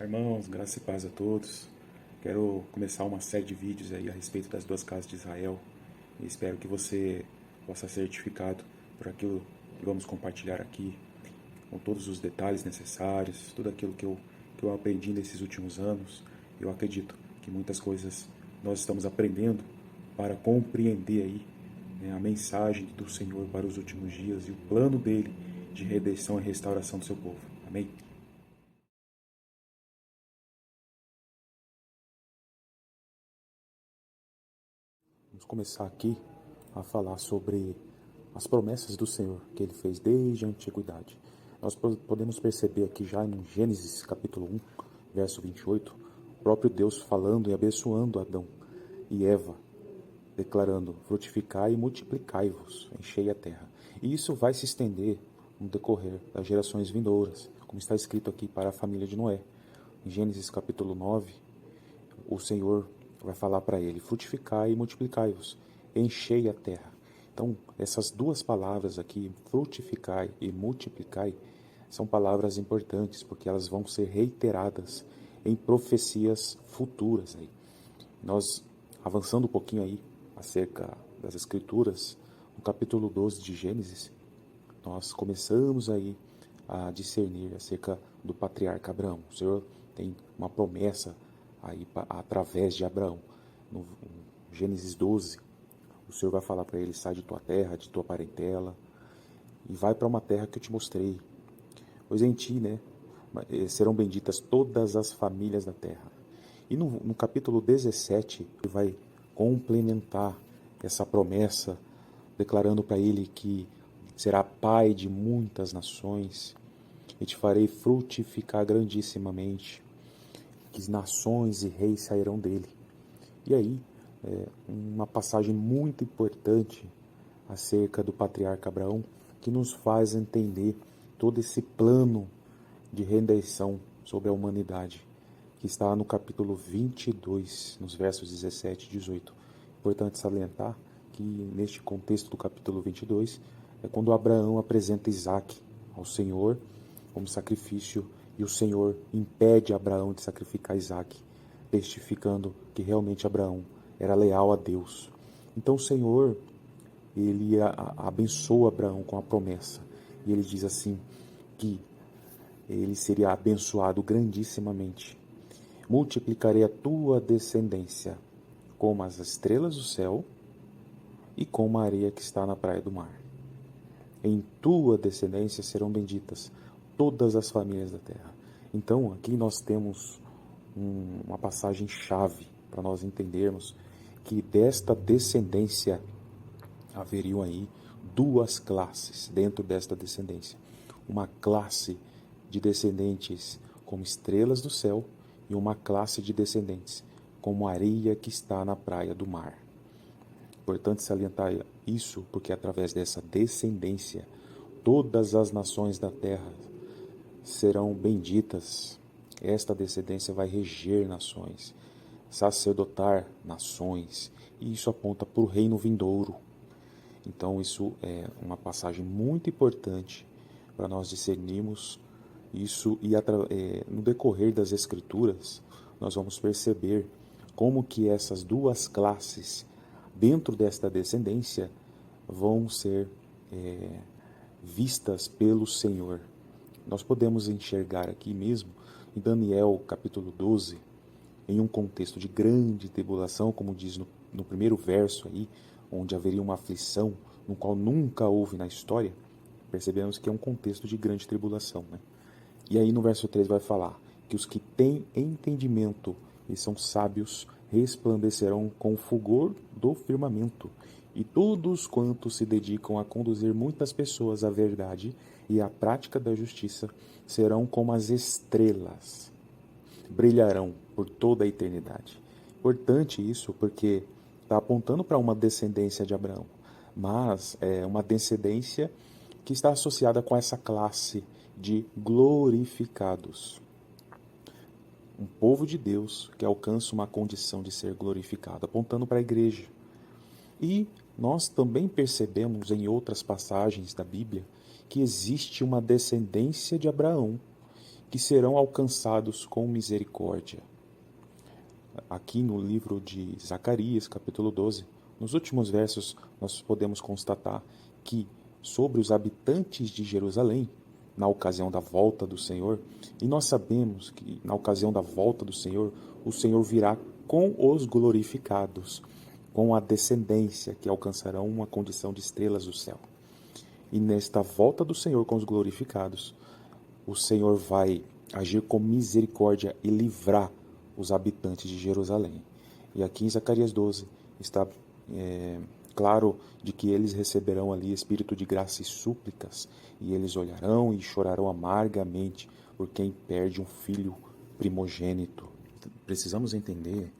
Irmãos, graça e paz a todos. Quero começar uma série de vídeos aí a respeito das duas casas de Israel e espero que você possa ser edificado por aquilo que vamos compartilhar aqui, com todos os detalhes necessários, tudo aquilo que eu aprendi nesses últimos anos. Eu acredito que muitas coisas nós estamos aprendendo para compreender aí, né, a mensagem do Senhor para os últimos dias e o plano dele de redenção e restauração do seu povo. Amém? Vamos começar aqui a falar sobre as promessas do Senhor que ele fez desde a antiguidade. Nós podemos perceber aqui já em Gênesis capítulo 1, verso 28, o próprio Deus falando e abençoando Adão e Eva, declarando: frutificai e multiplicai-vos, enchei a terra. E isso vai se estender no decorrer das gerações vindouras, como está escrito aqui para a família de Noé. Em Gênesis capítulo 9, o Senhor vai falar para ele: frutificai e multiplicai-vos, enchei a terra. Então, essas duas palavras aqui, frutificai e multiplicai, são palavras importantes, porque elas vão ser reiteradas em profecias futuras aí. Nós, avançando um pouquinho aí, acerca das Escrituras, no capítulo 12 de Gênesis, nós começamos aí a discernir acerca do patriarca Abraão. O Senhor tem uma promessa aí através de Abraão. No Gênesis 12, o Senhor vai falar para ele: sai de tua terra, de tua parentela, e vai para uma terra que eu te mostrei. Pois em ti, né, serão benditas todas as famílias da terra. E no capítulo 17, ele vai complementar essa promessa, declarando para ele que será pai de muitas nações, e te farei frutificar grandissimamente, que nações e reis sairão dele. E aí, uma passagem muito importante acerca do patriarca Abraão, que nos faz entender todo esse plano de redenção sobre a humanidade, que está no capítulo 22, nos versos 17 e 18. Importante salientar que neste contexto do capítulo 22 é quando Abraão apresenta Isaque ao Senhor como sacrifício, e o Senhor impede Abraão de sacrificar Isaque, testificando que realmente Abraão era leal a Deus. Então o Senhor, ele abençoa Abraão com a promessa, e ele diz assim, que ele seria abençoado grandissimamente. Multiplicarei a tua descendência como as estrelas do céu e como a areia que está na praia do mar. Em tua descendência serão benditas todas as famílias da terra. Então, aqui nós temos uma passagem chave para nós entendermos que desta descendência haveriam aí duas classes dentro desta descendência. Uma classe de descendentes como estrelas do céu e uma classe de descendentes como areia que está na praia do mar. Importante salientar isso, porque através dessa descendência todas as nações da terra serão benditas. Esta descendência vai reger nações, sacerdotar nações, e isso aponta para o reino vindouro. Então isso é uma passagem muito importante para nós discernirmos isso, e no decorrer das Escrituras nós vamos perceber como que essas duas classes dentro desta descendência vão ser vistas pelo Senhor. Nós podemos enxergar aqui mesmo em Daniel capítulo 12, em um contexto de grande tribulação, como diz no primeiro verso aí, onde haveria uma aflição no qual nunca houve na história. Percebemos que é um contexto de grande tribulação, né? E aí no verso 3 vai falar que os que têm entendimento e são sábios resplandecerão com o fulgor do firmamento, e todos quantos se dedicam a conduzir muitas pessoas à verdade e à prática da justiça serão como as estrelas, brilharão por toda a eternidade. Importante isso, porque está apontando para uma descendência de Abraão, mas é uma descendência que está associada com essa classe de glorificados. Um povo de Deus que alcança uma condição de ser glorificado, apontando para a igreja. E nós também percebemos em outras passagens da Bíblia que existe uma descendência de Abraão que serão alcançados com misericórdia. Aqui no livro de Zacarias, capítulo 12, nos últimos versos, nós podemos constatar que sobre os habitantes de Jerusalém, na ocasião da volta do Senhor, e nós sabemos que na ocasião da volta do Senhor, o Senhor virá com os glorificados, com a descendência que alcançarão uma condição de estrelas do céu. E nesta volta do Senhor com os glorificados, o Senhor vai agir com misericórdia e livrar os habitantes de Jerusalém. E aqui em Zacarias 12 está claro de que eles receberão ali espírito de graça e súplicas, e eles olharão e chorarão amargamente por quem perde um filho primogênito. Precisamos entender,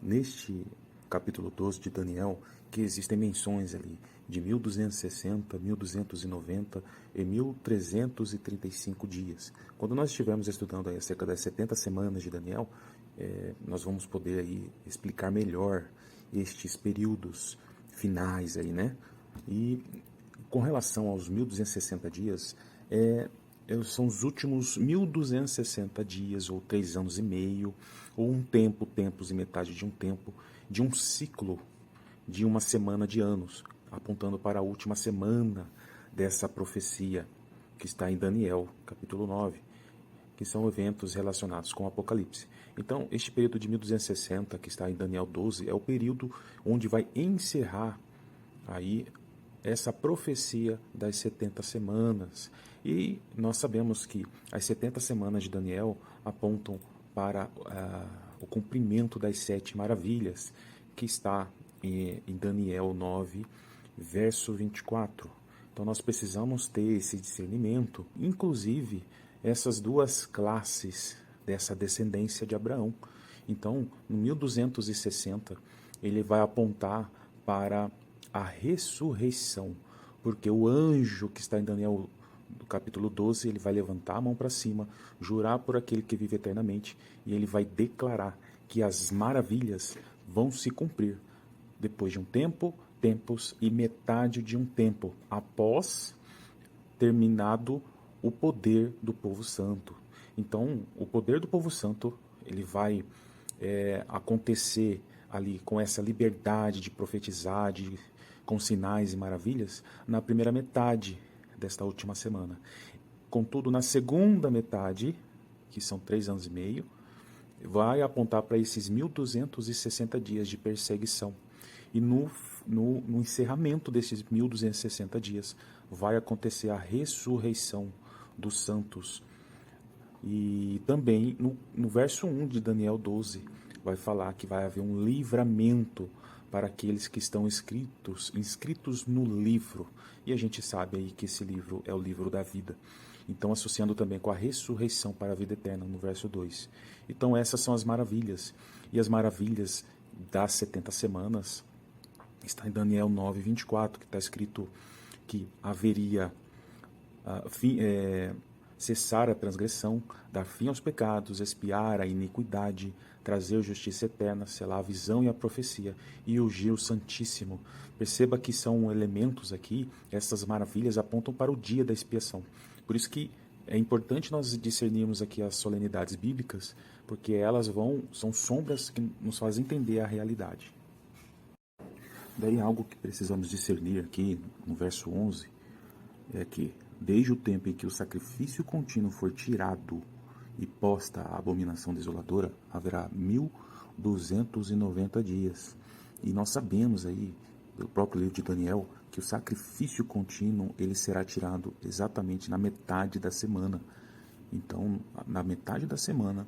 neste capítulo 12 de Daniel, que existem menções ali de 1260, 1290 e 1335 dias. Quando nós estivermos estudando aí acerca das 70 semanas de Daniel, nós vamos poder aí explicar melhor estes períodos finais aí, né? E com relação aos 1260 dias, são os últimos 1260 dias, ou 3 anos e meio, ou um tempo, tempos e metade de um tempo, de um ciclo de uma semana de anos, apontando para a última semana dessa profecia que está em Daniel, capítulo 9, que são eventos relacionados com o Apocalipse. Então, este período de 1260, que está em Daniel 12, é o período onde vai encerrar aí essa profecia das 70 semanas. E nós sabemos que as 70 semanas de Daniel apontam para o cumprimento das 7 maravilhas, que está em Daniel 9, verso 24. Então nós precisamos ter esse discernimento, inclusive essas duas classes dessa descendência de Abraão. Então, no 1260, ele vai apontar para a ressurreição, porque o anjo que está em Daniel, do capítulo 12, ele vai levantar a mão para cima, jurar por aquele que vive eternamente, e ele vai declarar que as maravilhas vão se cumprir depois de um tempo, tempos e metade de um tempo, após terminado o poder do povo santo. Então, o poder do povo santo, ele vai acontecer ali com essa liberdade de profetizar, com sinais e maravilhas, na primeira metade desta última semana. Contudo, na segunda metade, que são 3 anos e meio, vai apontar para esses 1260 dias de perseguição. E no encerramento desses 1260 dias, vai acontecer a ressurreição dos santos. E também no verso 1 de Daniel 12, vai falar que vai haver um livramento para aqueles que estão inscritos no livro. E a gente sabe aí que esse livro é o livro da vida. Então, associando também com a ressurreição para a vida eterna, no verso 2. Então, essas são as maravilhas. E as maravilhas das 70 semanas está em Daniel 9, 24, que está escrito que haveria cessar a transgressão, dar fim aos pecados, expiar a iniquidade, trazer justiça eterna, selar a visão e a profecia, e ungir o Santíssimo. Perceba que são elementos aqui, essas maravilhas apontam para o dia da expiação. Por isso que é importante nós discernirmos aqui as solenidades bíblicas, porque elas são sombras que nos fazem entender a realidade. Daí algo que precisamos discernir aqui no verso 11 é que desde o tempo em que o sacrifício contínuo for tirado e posta a abominação desoladora, haverá 1290 dias. E nós sabemos aí, pelo próprio livro de Daniel, que o sacrifício contínuo ele será tirado exatamente na metade da semana. Então, na metade da semana,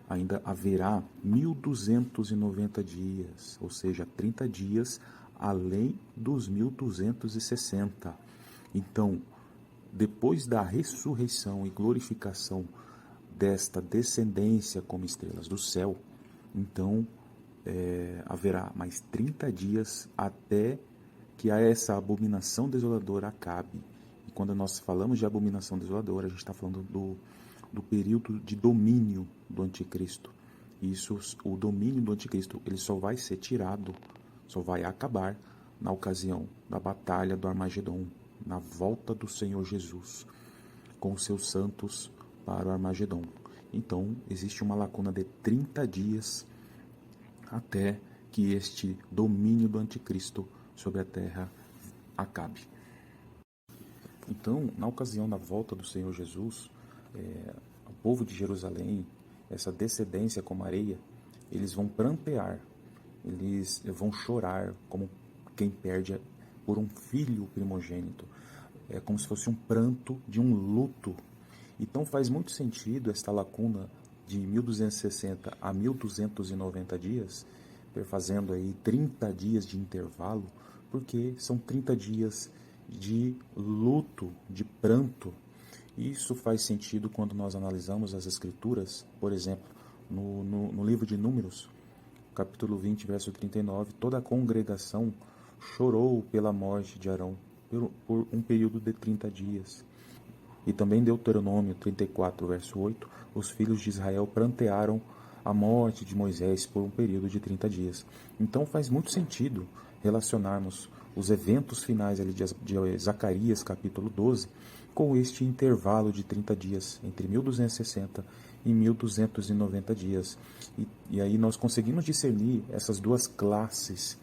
ainda haverá 1290 dias, ou seja, 30 dias além dos 1260. Então, depois da ressurreição e glorificação desta descendência como estrelas do céu, então haverá mais 30 dias até que essa abominação desoladora acabe. E quando nós falamos de abominação desoladora, a gente está falando do período de domínio do anticristo. Isso, o domínio do anticristo, ele só vai ser tirado, só vai acabar na ocasião da batalha do Armagedon, na volta do Senhor Jesus, com os seus santos para o Armagedon. Então, existe uma lacuna de 30 dias até que este domínio do anticristo sobre a terra acabe. Então, na ocasião da volta do Senhor Jesus, o povo de Jerusalém, essa descendência como areia, eles vão prantear, eles vão chorar como quem perde por um filho primogênito. É como se fosse um pranto de um luto. Então faz muito sentido esta lacuna de 1260 a 1290 dias, fazendo aí 30 dias de intervalo, porque são 30 dias de luto, de pranto. Isso faz sentido quando nós analisamos as Escrituras, por exemplo, no livro de Números, capítulo 20, verso 39, toda a congregação chorou pela morte de Arão por um período de 30 dias. E também Deuteronômio 34, verso 8, os filhos de Israel prantearam a morte de Moisés por um período de 30 dias. Então faz muito sentido relacionarmos os eventos finais ali de Zacarias, capítulo 12, com este intervalo de 30 dias, entre 1260 e 1290 dias. E aí nós conseguimos discernir essas duas classes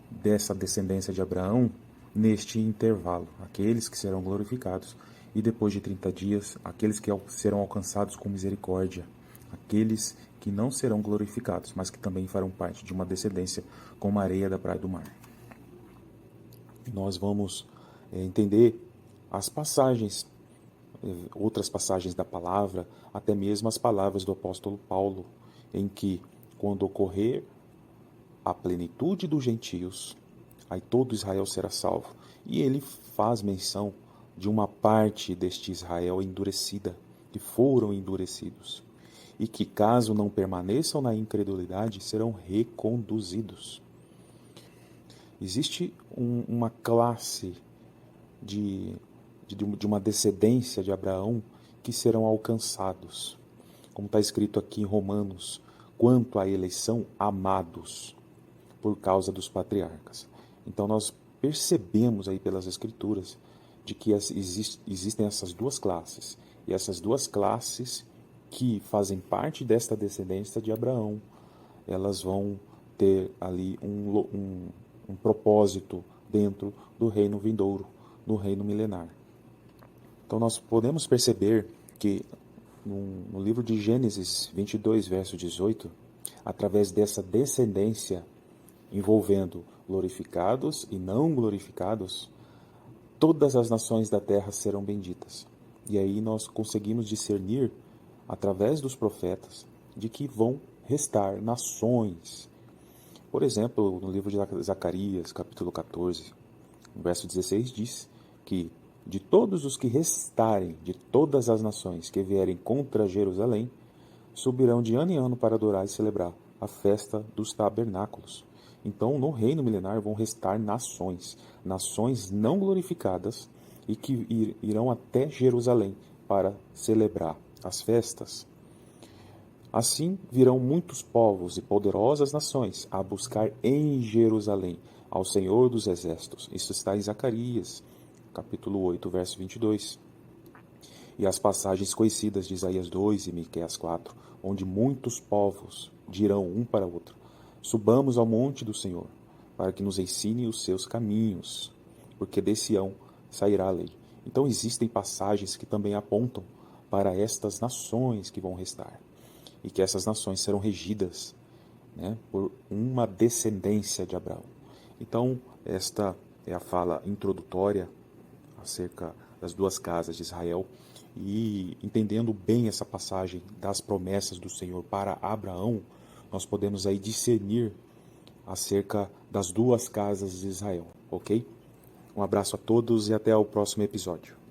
dessa descendência de Abraão neste intervalo. Aqueles que serão glorificados e depois de 30 dias, aqueles que serão alcançados com misericórdia. Aqueles que não serão glorificados, mas que também farão parte de uma descendência como a areia da praia do mar. Nós vamos entender as passagens, outras passagens da palavra, até mesmo as palavras do apóstolo Paulo, em que, quando ocorrer a plenitude dos gentios, aí todo Israel será salvo. E ele faz menção de uma parte deste Israel endurecida, que foram endurecidos, e que, caso não permaneçam na incredulidade, serão reconduzidos. Existe uma classe de uma descendência de Abraão que serão alcançados. Como está escrito aqui em Romanos, quanto à eleição, amados por causa dos patriarcas. Então nós percebemos aí pelas Escrituras de que existem essas duas classes. E essas duas classes que fazem parte desta descendência de Abraão, elas vão ter ali um propósito dentro do reino vindouro, do reino milenar. Então nós podemos perceber que no livro de Gênesis 22, verso 18, através dessa descendência envolvendo glorificados e não glorificados, todas as nações da terra serão benditas. E aí nós conseguimos discernir, através dos profetas, de que vão restar nações. Por exemplo, no livro de Zacarias, capítulo 14, verso 16, diz que de todos os que restarem, de todas as nações que vierem contra Jerusalém, subirão de ano em ano para adorar e celebrar a festa dos tabernáculos. Então, no reino milenar vão restar nações, nações não glorificadas e que irão até Jerusalém para celebrar as festas. Assim virão muitos povos e poderosas nações a buscar em Jerusalém ao Senhor dos Exércitos. Isso está em Zacarias, capítulo 8, verso 22. E as passagens conhecidas de Isaías 2 e Miqueias 4, onde muitos povos dirão um para o outro: subamos ao monte do Senhor, para que nos ensine os seus caminhos, porque de Sião sairá a lei. Então existem passagens que também apontam para estas nações que vão restar, e que essas nações serão regidas, por uma descendência de Abraão. Então, esta é a fala introdutória acerca das duas casas de Israel, e entendendo bem essa passagem das promessas do Senhor para Abraão, nós podemos aí discernir acerca das duas casas de Israel, ok? Um abraço a todos e até o próximo episódio.